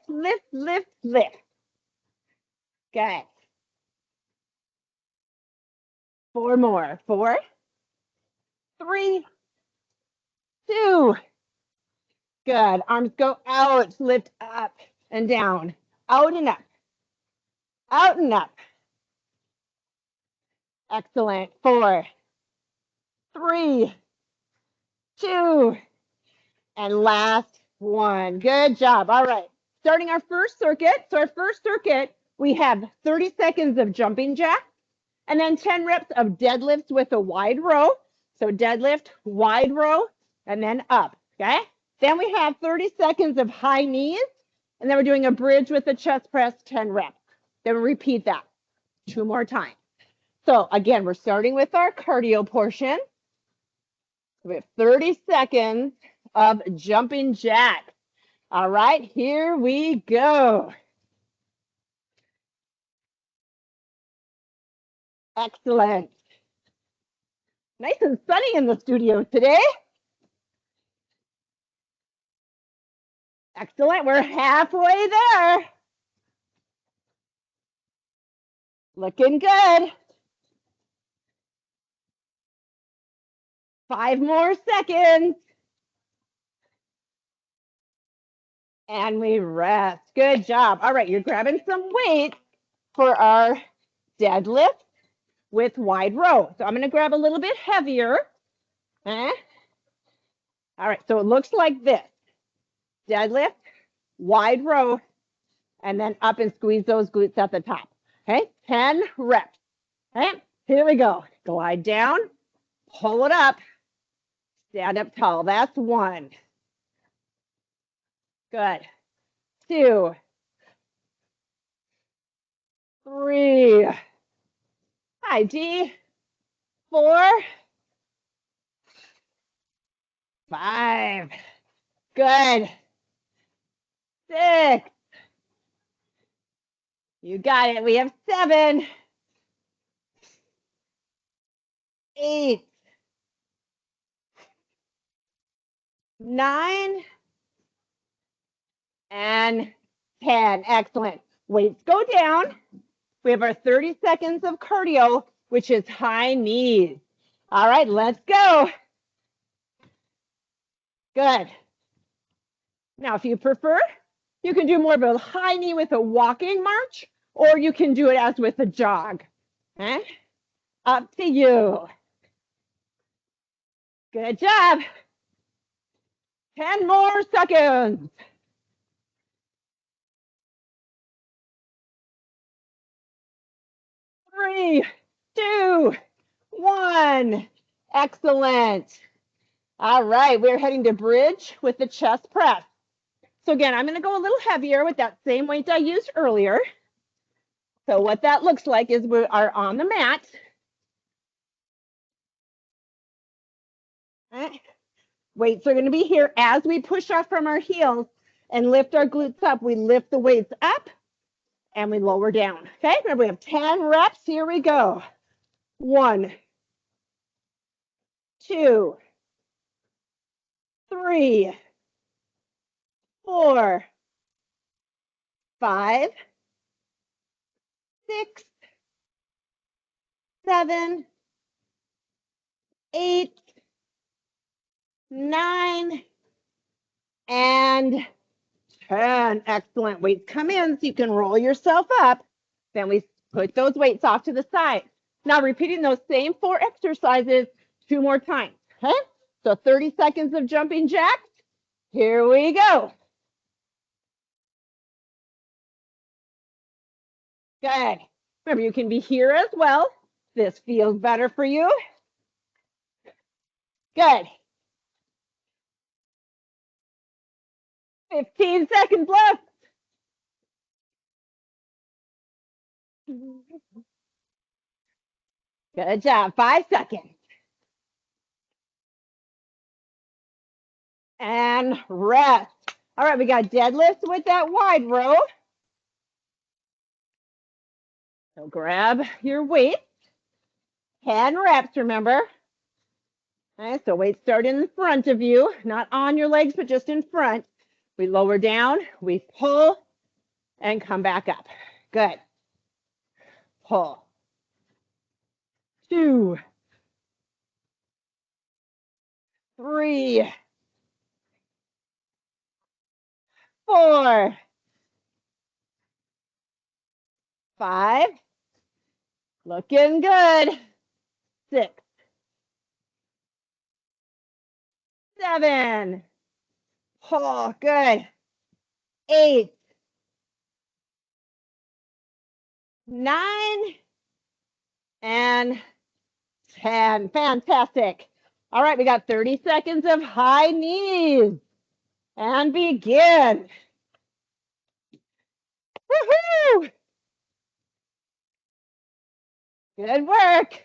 lift, lift, lift, lift. Good. 4 more. 4, 3, 2. Good. Arms go out, lift up and down, out and up, out and up. Excellent. 4, 3, 2, and last one. Good job. All right. Starting our first circuit. So our first circuit, we have 30 seconds of jumping jacks and then 10 reps of deadlifts with a wide row. So deadlift, wide row, and then up. Okay. Then we have 30 seconds of high knees, and then we're doing a bridge with a chest press, 10 reps. Then we repeat that 2 more times. So again, we're starting with our cardio portion. We have 30 seconds of jumping jacks. All right, here we go. Excellent. Nice and sunny in the studio today. Excellent, we're halfway there. Looking good. 5 more seconds. And we rest. Good job. All right, you're grabbing some weight for our deadlift with wide row. So I'm going to grab a little bit heavier. All right, so it looks like this. Deadlift, wide row, and then up and squeeze those glutes at the top. Okay, 10 reps. Okay, here we go. Glide down, pull it up, stand up tall. That's 1. Good. 2, 3. High D. 4, 5. Good. 6. You got it. We have 7, 8, 9, and 10. Excellent. Weights go down. We have our 30 seconds of cardio, which is high knees. All right, let's go. Good. Now, if you prefer, you can do more of a high knee with a walking march, or you can do it as with a jog. Okay? Up to you. Good job. 10 more seconds. 3, 2, 1. Excellent. All right, we're heading to bridge with the chest press. So again, I'm going to go a little heavier with that same weight I used earlier. So what that looks like is we are on the mat. Okay. Weights are going to be here as we push off from our heels and lift our glutes up. We lift the weights up and we lower down. Okay, remember we have 10 reps. Here we go. 1, 2, 3, 4, 5, 6, 7, 8, 9, and 10. Excellent. Weights come in so you can roll yourself up. Then we put those weights off to the side. Now repeating those same 4 exercises 2 more times. Okay? So 30 seconds of jumping jacks. Here we go. Good. Remember, you can be here as well. This feels better for you. Good. 15 seconds left. Good job. 5 seconds. And rest. All right, we got deadlifts with that wide row. So grab your weights. 10 reps, remember. Okay, so weights start in front of you, not on your legs, but just in front. We lower down, we pull, and come back up. Good. Pull. 2, 3, 4, 5. Looking good. 6, 7. Pull. Good. 8, 9, and 10. Fantastic. All right, we got 30 seconds of high knees. And begin. Woohoo! Good work.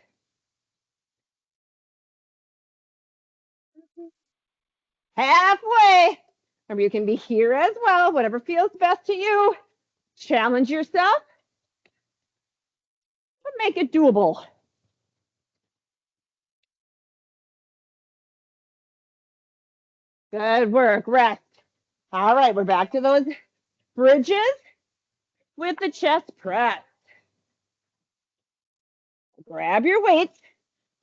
Halfway. Remember, you can be here as well, whatever feels best to you. Challenge yourself, but make it doable. Good work. Rest. All right, we're back to those bridges with the chest press. Grab your weights.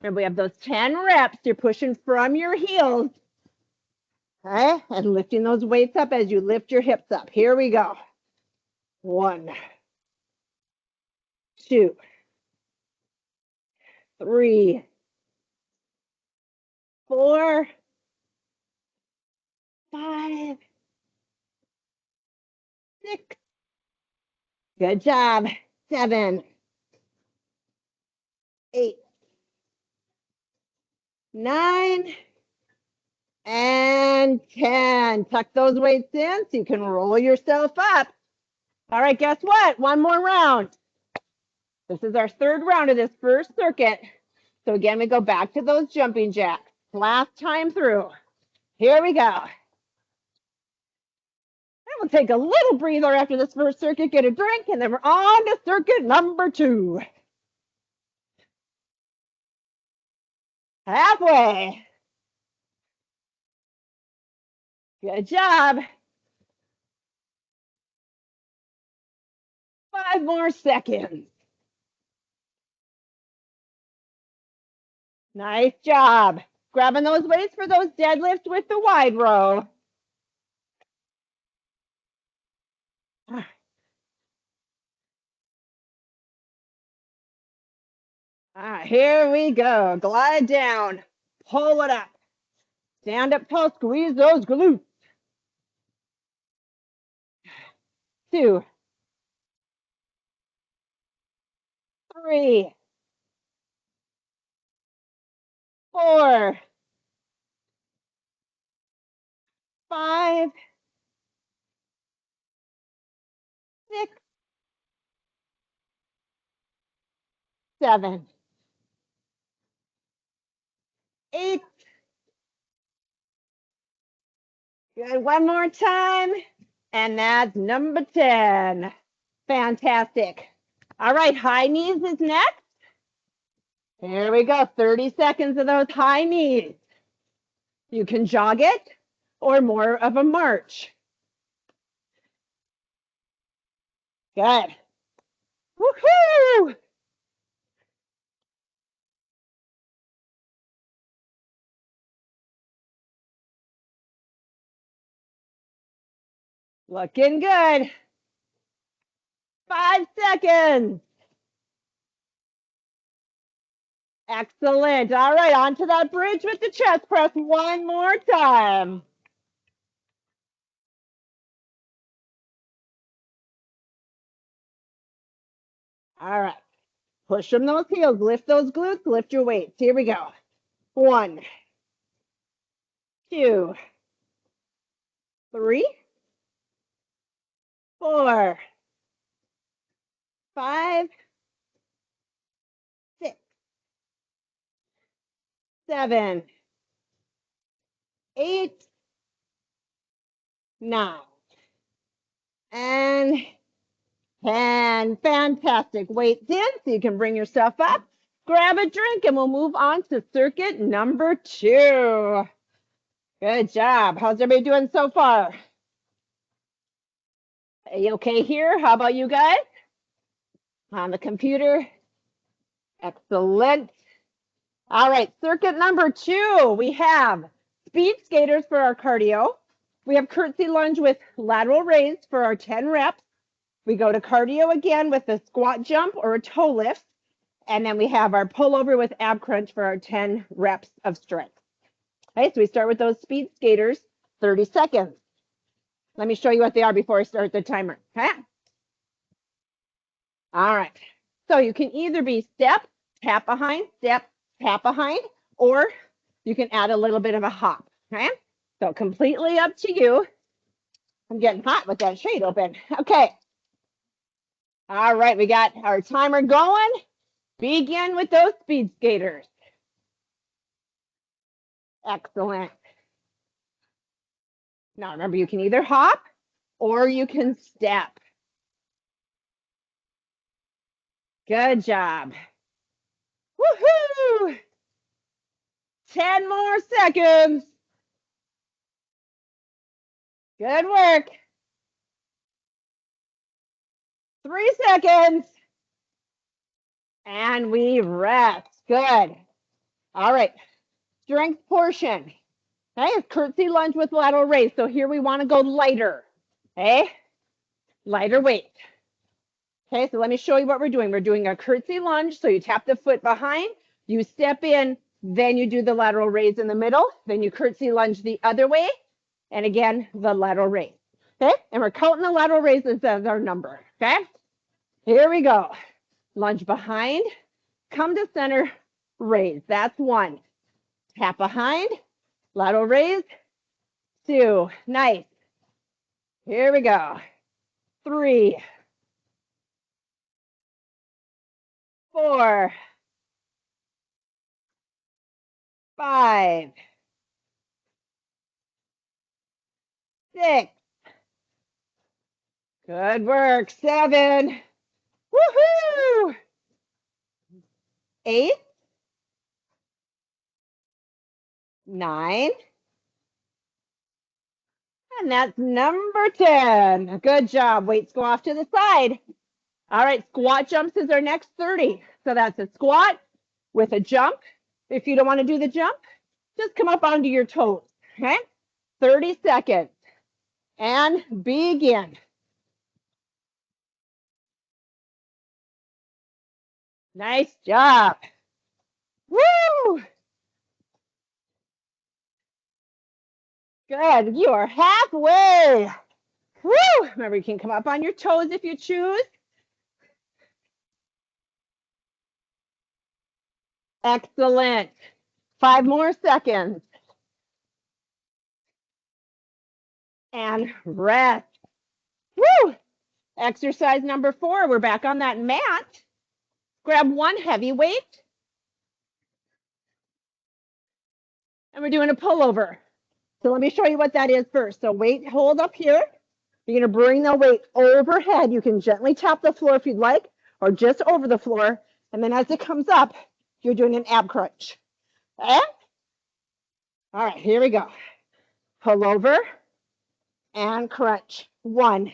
Remember, we have those 10 reps. You're pushing from your heels. Okay, and lifting those weights up as you lift your hips up. Here we go. 1, 2, 3, 4, 5, 6. Good job. 7, 8, 9, and 10. Tuck those weights in so you can roll yourself up. All right, guess what? One more round. This is our third round of this first circuit. So again, we go back to those jumping jacks. Last time through. Here we go. And we'll take a little breather after this first circuit, get a drink, and then we're on to circuit number 2. Halfway. Good job. 5 more seconds. Nice job. Grabbing those weights for those deadlifts with the wide row. Here we go. Glide down. Pull it up. Stand up tall. Squeeze those glutes. 2, 3, 4, 5, 6, 7, 8. Good. One more time. And that's number 10. Fantastic. All right, high knees is next. Here we go. 30 seconds of those high knees. You can jog it or more of a march. Good. Woohoo! Looking good. 5 seconds. Excellent. All right, on to that bridge with the chest press one more time. All right. Push from those heels. Lift those glutes. Lift your weights. Here we go. 1, 2, 3, 4, 5, 6, 7, 8, 9, and 10. Fantastic. Weights in so you can bring yourself up. Grab a drink and we'll move on to circuit number 2. Good job. How's everybody doing so far? Are you okay here? How about you guys? On the computer? Excellent. All right, circuit number 2. We have speed skaters for our cardio. We have curtsy lunge with lateral raise for our 10 reps. We go to cardio again with a squat jump or a toe lift. And then we have our pullover with ab crunch for our 10 reps of strength. Okay, so we start with those speed skaters, 30 seconds. Let me show you what they are before I start the timer. Okay. All right. So you can either be step, tap behind, step, tap behind, or you can add a little bit of a hop. Okay. So completely up to you. I'm getting hot with that shade open. Okay. All right. We got our timer going. Begin with those speed skaters. Excellent. Now remember, you can either hop or you can step. Good job. Woohoo! 10 more seconds. Good work. 3 seconds. And we rest. Good. All right. Strength portion. Okay, it's curtsy lunge with lateral raise. So here we want to go lighter. Okay, lighter weight. Okay, so let me show you what we're doing. We're doing a curtsy lunge. So you tap the foot behind, you step in, then you do the lateral raise in the middle, then you curtsy lunge the other way, and again, the lateral raise. Okay, and we're counting the lateral raises as our number. Okay, here we go. Lunge behind, come to center, raise. That's 1. Tap behind, lateral raise, 2. Nice. Here we go. 3, 4, 5, 6. Good work. 7. Woohoo! 8, 9. And that's number 10. Good job. Weights go off to the side. All right, squat jumps is our next 30. So that's a squat with a jump. If you don't want to do the jump, just come up onto your toes. Okay? 30 seconds. And begin. Nice job. Woo! Good. You are halfway. Woo! Remember, you can come up on your toes if you choose. Excellent. 5 more seconds. And rest. Woo! Exercise number 4. We're back on that mat. Grab one heavy weight. And we're doing a pullover. So let me show you what that is first. So weight hold up here. You're going to bring the weight overhead. You can gently tap the floor if you'd like, or just over the floor. And then as it comes up, you're doing an ab crunch. Okay? All right, here we go. Pull over and crunch. 1,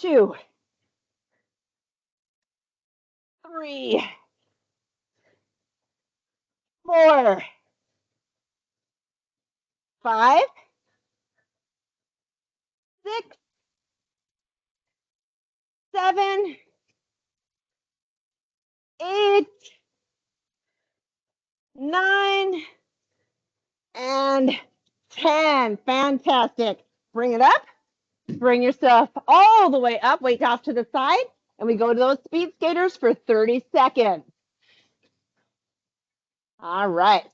2, 3, 4, 5, 6, 7, 8, 9, and 10. Fantastic. Bring it up. Bring yourself all the way up. Weight off to the side. And we go to those speed skaters for 30 seconds. All right.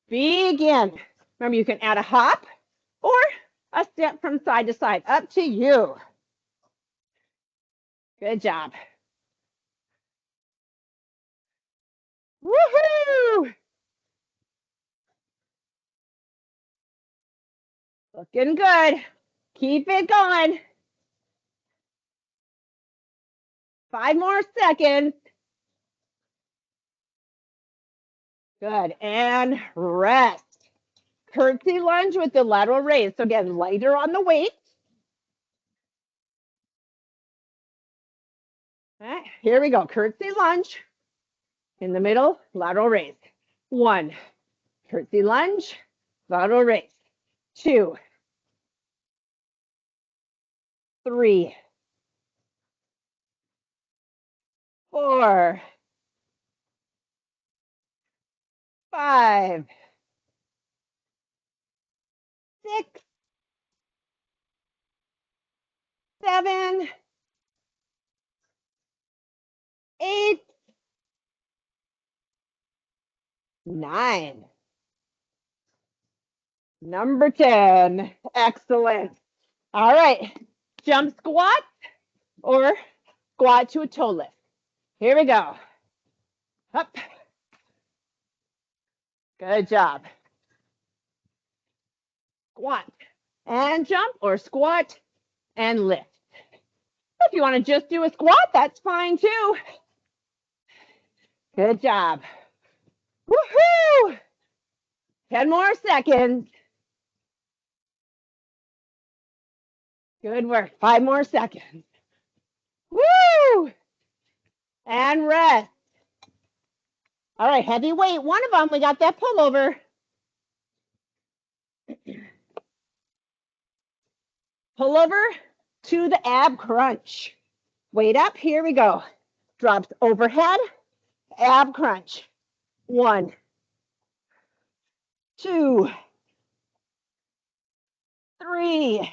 Begin. Remember, you can add a hop or a step from side to side. Up to you. Good job. Woohoo! Looking good. Keep it going. 5 more seconds. Good. And rest. curtsy lunge with the lateral raise. So again, lighter on the weight. All right, here we go. Curtsy lunge. In the middle, lateral raise. 1, curtsy lunge, lateral raise. 2, 3, 4, 5, 6, 7, 8, 9. Number 10. Excellent. All right. Jump squat or squat to a toe lift. Here we go. Up. Good job. Squat and jump or squat and lift. If you want to just do a squat, that's fine too. Good job. Woohoo! 10 more seconds. Good work. 5 more seconds. Woo! And rest. All right, heavy weight. One of them, we got that pullover. Pullover to the ab crunch. Weight up. Here we go. Drops overhead. Ab crunch. 1, 2, 3,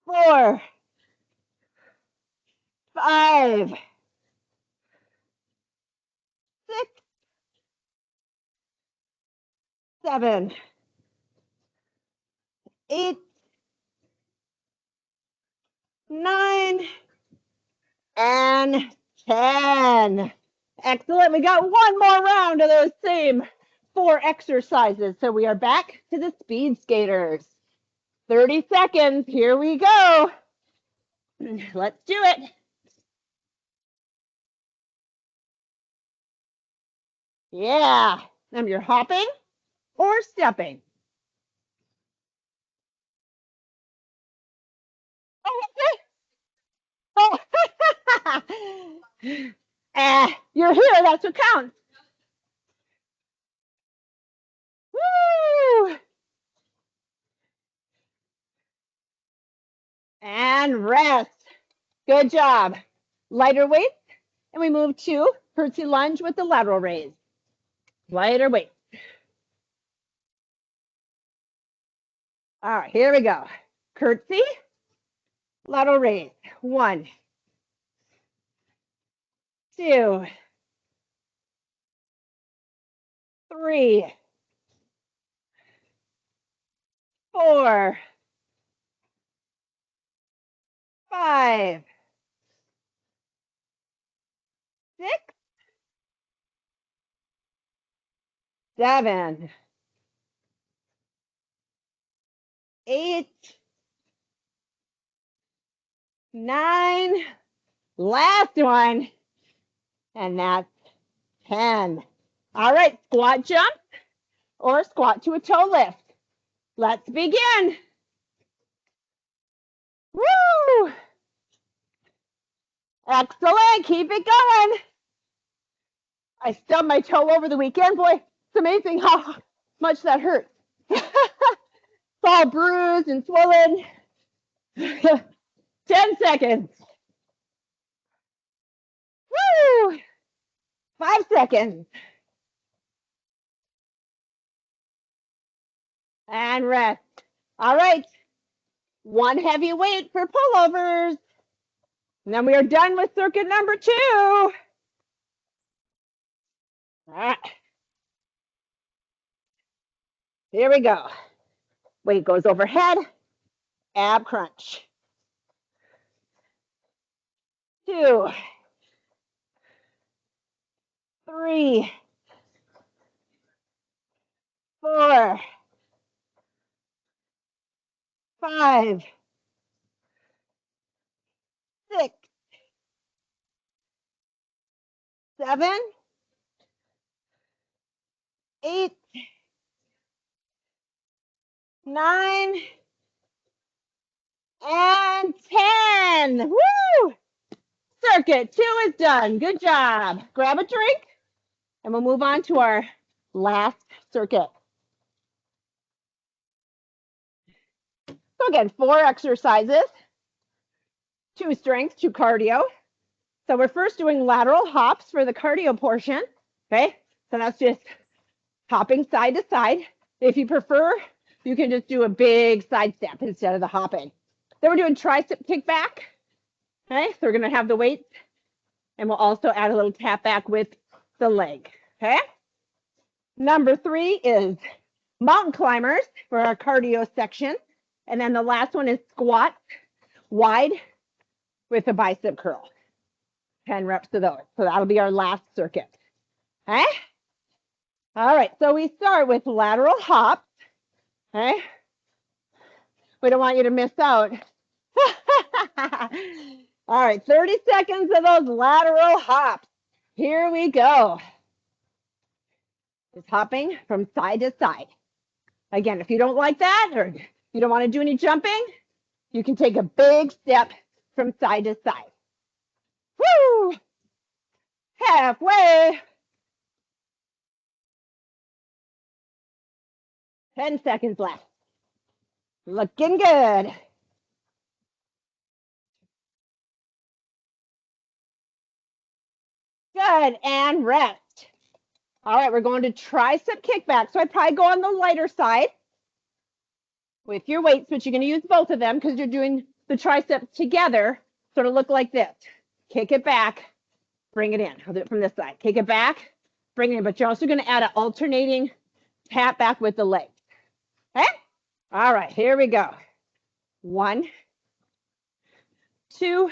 4, 5, 6, 7, 8, 9, and 10. Excellent. We got one more round of those same 4 exercises. So we are back to the speed skaters. 30 seconds. Here we go. Let's do it. Yeah. And you're hopping or stepping. Oh, you're here. That's what counts. Woo! And rest. Good job. Lighter weights. And we move to curtsy lunge with the lateral raise. Lighter weight. All right, here we go. Curtsy, lateral raise. 1, 2, 3, 4, 5, 6, 7, 8, 9. Last one. And that's 10. All right, squat jump or squat to a toe lift. Let's begin. Woo! Excellent. Keep it going. I stubbed my toe over the weekend. Boy, it's amazing how much that hurts. It's all bruised and swollen. 10 seconds. Woo! 5 seconds. And rest. All right. One heavy weight for pullovers. And then we are done with circuit number 2. All right. Here we go. Weight goes overhead. Ab crunch. 2, 3, 4, 5, 6, 7, 8, 9, and 10. Woo! Circuit 2 is done. Good job. Grab a drink, and we'll move on to our last circuit. So again, 4 exercises, 2 strength, 2 cardio. So we're first doing lateral hops for the cardio portion. Okay, so that's just hopping side to side. If you prefer, you can just do a big side step instead of the hopping. Then we're doing tricep kickback. Okay, so we're going to have the weights, and we'll also add a little tap back with the leg. Okay, number 3 is mountain climbers for our cardio section. And then the last one is squat wide with a bicep curl. 10 reps of those. So that'll be our last circuit. Okay? All right, so we start with lateral hops. Okay? We don't want you to miss out. All right, 30 seconds of those lateral hops. Here we go. Just hopping from side to side. Again, if you don't like that or you don't want to do any jumping, you can take a big step from side to side. Woo! Halfway. 10 seconds left. Looking good. Good, and rest. All right, we're going to tricep kickback. So I'd probably go on the lighter side with your weights, but you're going to use both of them because you're doing the triceps together. So it'll look like this. Kick it back, bring it in. I'll do it from this side. Kick it back, bring it in. But you're also going to add an alternating tap back with the legs. Okay? All right, here we go. 1, 2,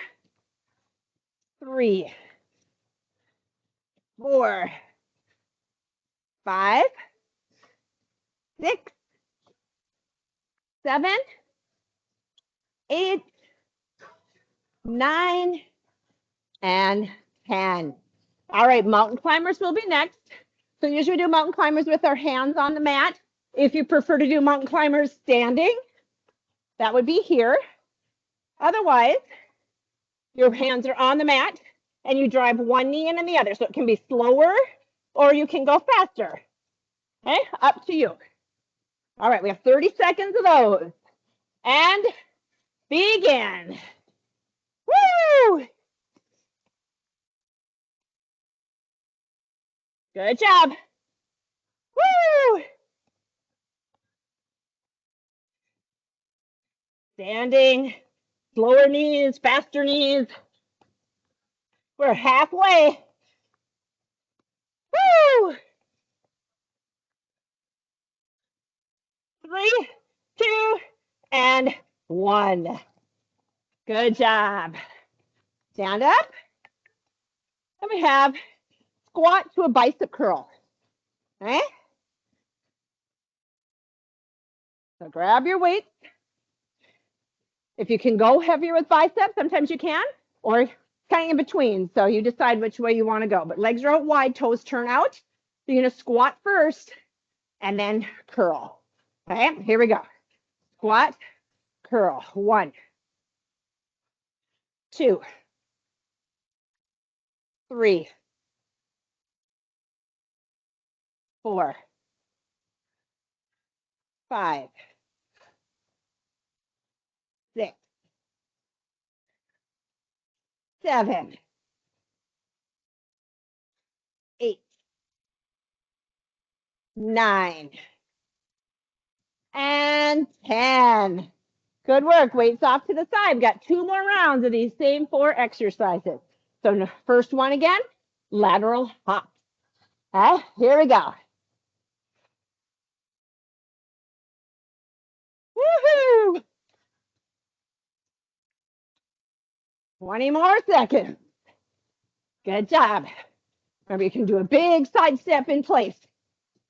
3, 4, 5, 6, 7, 8, 9, and 10. All right, mountain climbers will be next. So usually we do mountain climbers with our hands on the mat. If you prefer to do mountain climbers standing, that would be here. Otherwise, your hands are on the mat and you drive one knee in and the other. So it can be slower or you can go faster. Okay, up to you. All right, we have 30 seconds of those. And begin. Woo! Good job. Woo! Standing, slower knees, faster knees. We're halfway. Woo! 3, 2, and 1. Good job. Stand up. And we have squat to a bicep curl. Okay? So grab your weights. If you can go heavier with biceps, sometimes you can, or kind of in between. So you decide which way you want to go. But legs are out wide, toes turn out. So you're going to squat first and then curl. Okay, here we go. Squat, curl. 1, 2, 3, 4, 5, 6, 7, 8, 9, and 10. Good work. Weights off to the side. We've got 2 more rounds of these same 4 exercises. So the first one again, lateral hop. Okay, here we go. Woohoo! 20 more seconds. Good job. Remember, you can do a big side step in place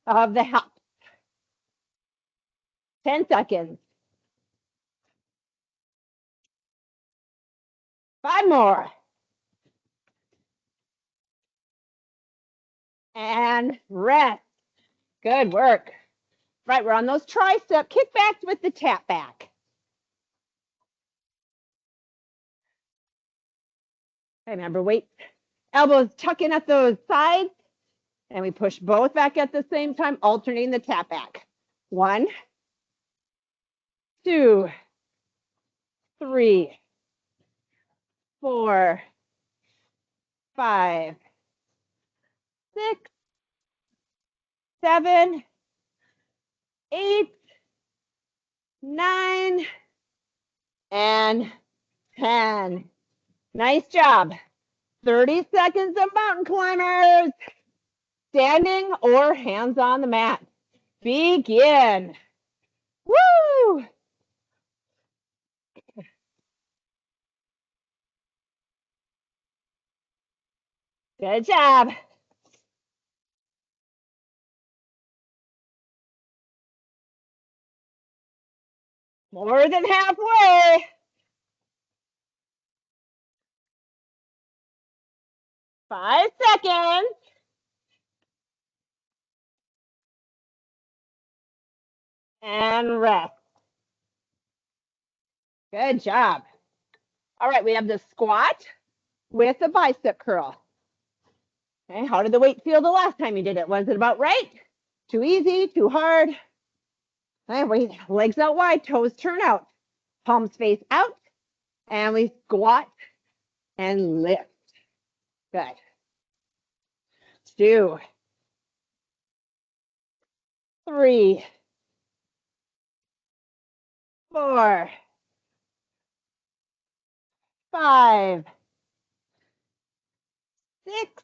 of the hop. 10 seconds. 5 more. And rest. Good work. Right, we're on those tricep kickbacks with the tap back. Okay, remember, weight, elbows tucking at those sides, and we push both back at the same time, alternating the tap back. 1, 2, 3, 4, 5, 6, 7, 8, 9, and 10. Nice job. 30 seconds of mountain climbers. Standing or hands on the mat. Begin. Woo! Good job. More than halfway. 5 seconds. And rest. Good job. All right, we have the squat with the bicep curl. Okay, how did the weight feel the last time you did it? Was it about right? Too easy, too hard? Okay, wait, legs out wide, toes turn out, palms face out, and we squat and lift. Good. 2, 3, 4, 5, 6,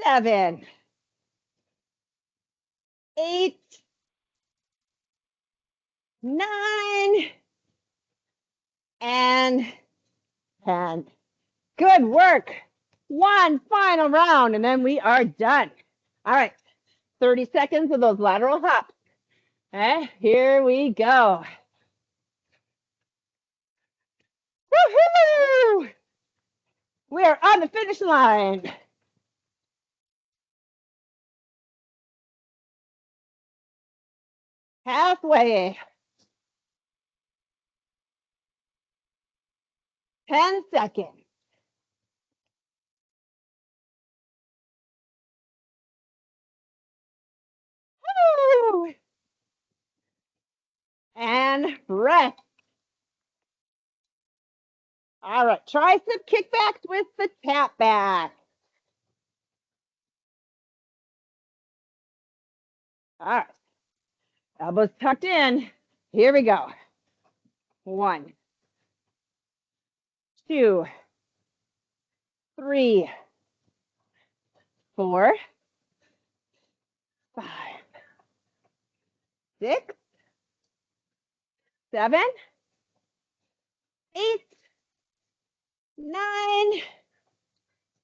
7, 8, 9, and 10. Good work. One final round, and then we are done. All right, 30 seconds of those lateral hops. Okay, here we go. Woohoo! We are on the finish line. Halfway. 10 seconds. Woo! And rest. All right, tricep kickbacks with the tap back. All right, elbows tucked in. Here we go. 1, 2, 3, 4, 5, 6, 7, 8, 9,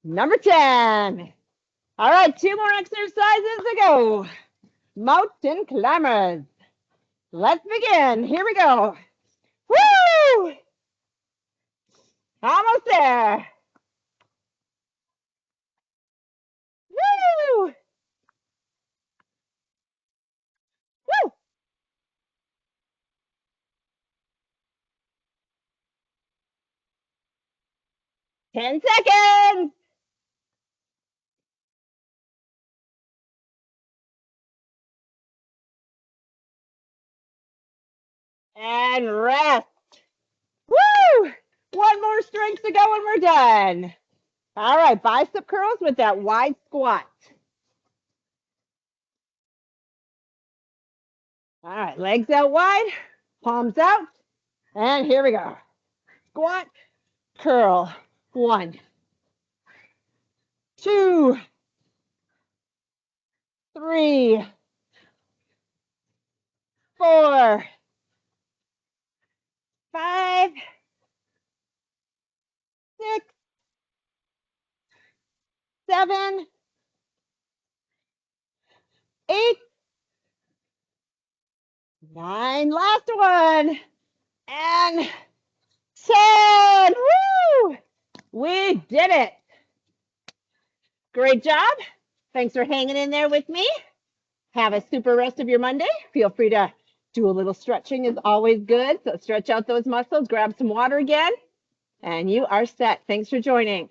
number 10. All right, 2 more exercises to go. Mountain climbers. Let's begin. Here we go. Woo! Almost there. Woo! Woo! 10 seconds. And rest. Woo! One more strength to go and we're done. All right, bicep curls with that wide squat. All right, legs out wide, palms out, and here we go. Squat, curl. 1, 2, 3, 4, 5, 6, 7, 8, 9. Last one. And 10. Woo! We did it. Great job. Thanks for hanging in there with me. Have a super rest of your Monday. Feel free to do a little stretching is always good. So stretch out those muscles, grab some water again, and you are set. Thanks for joining.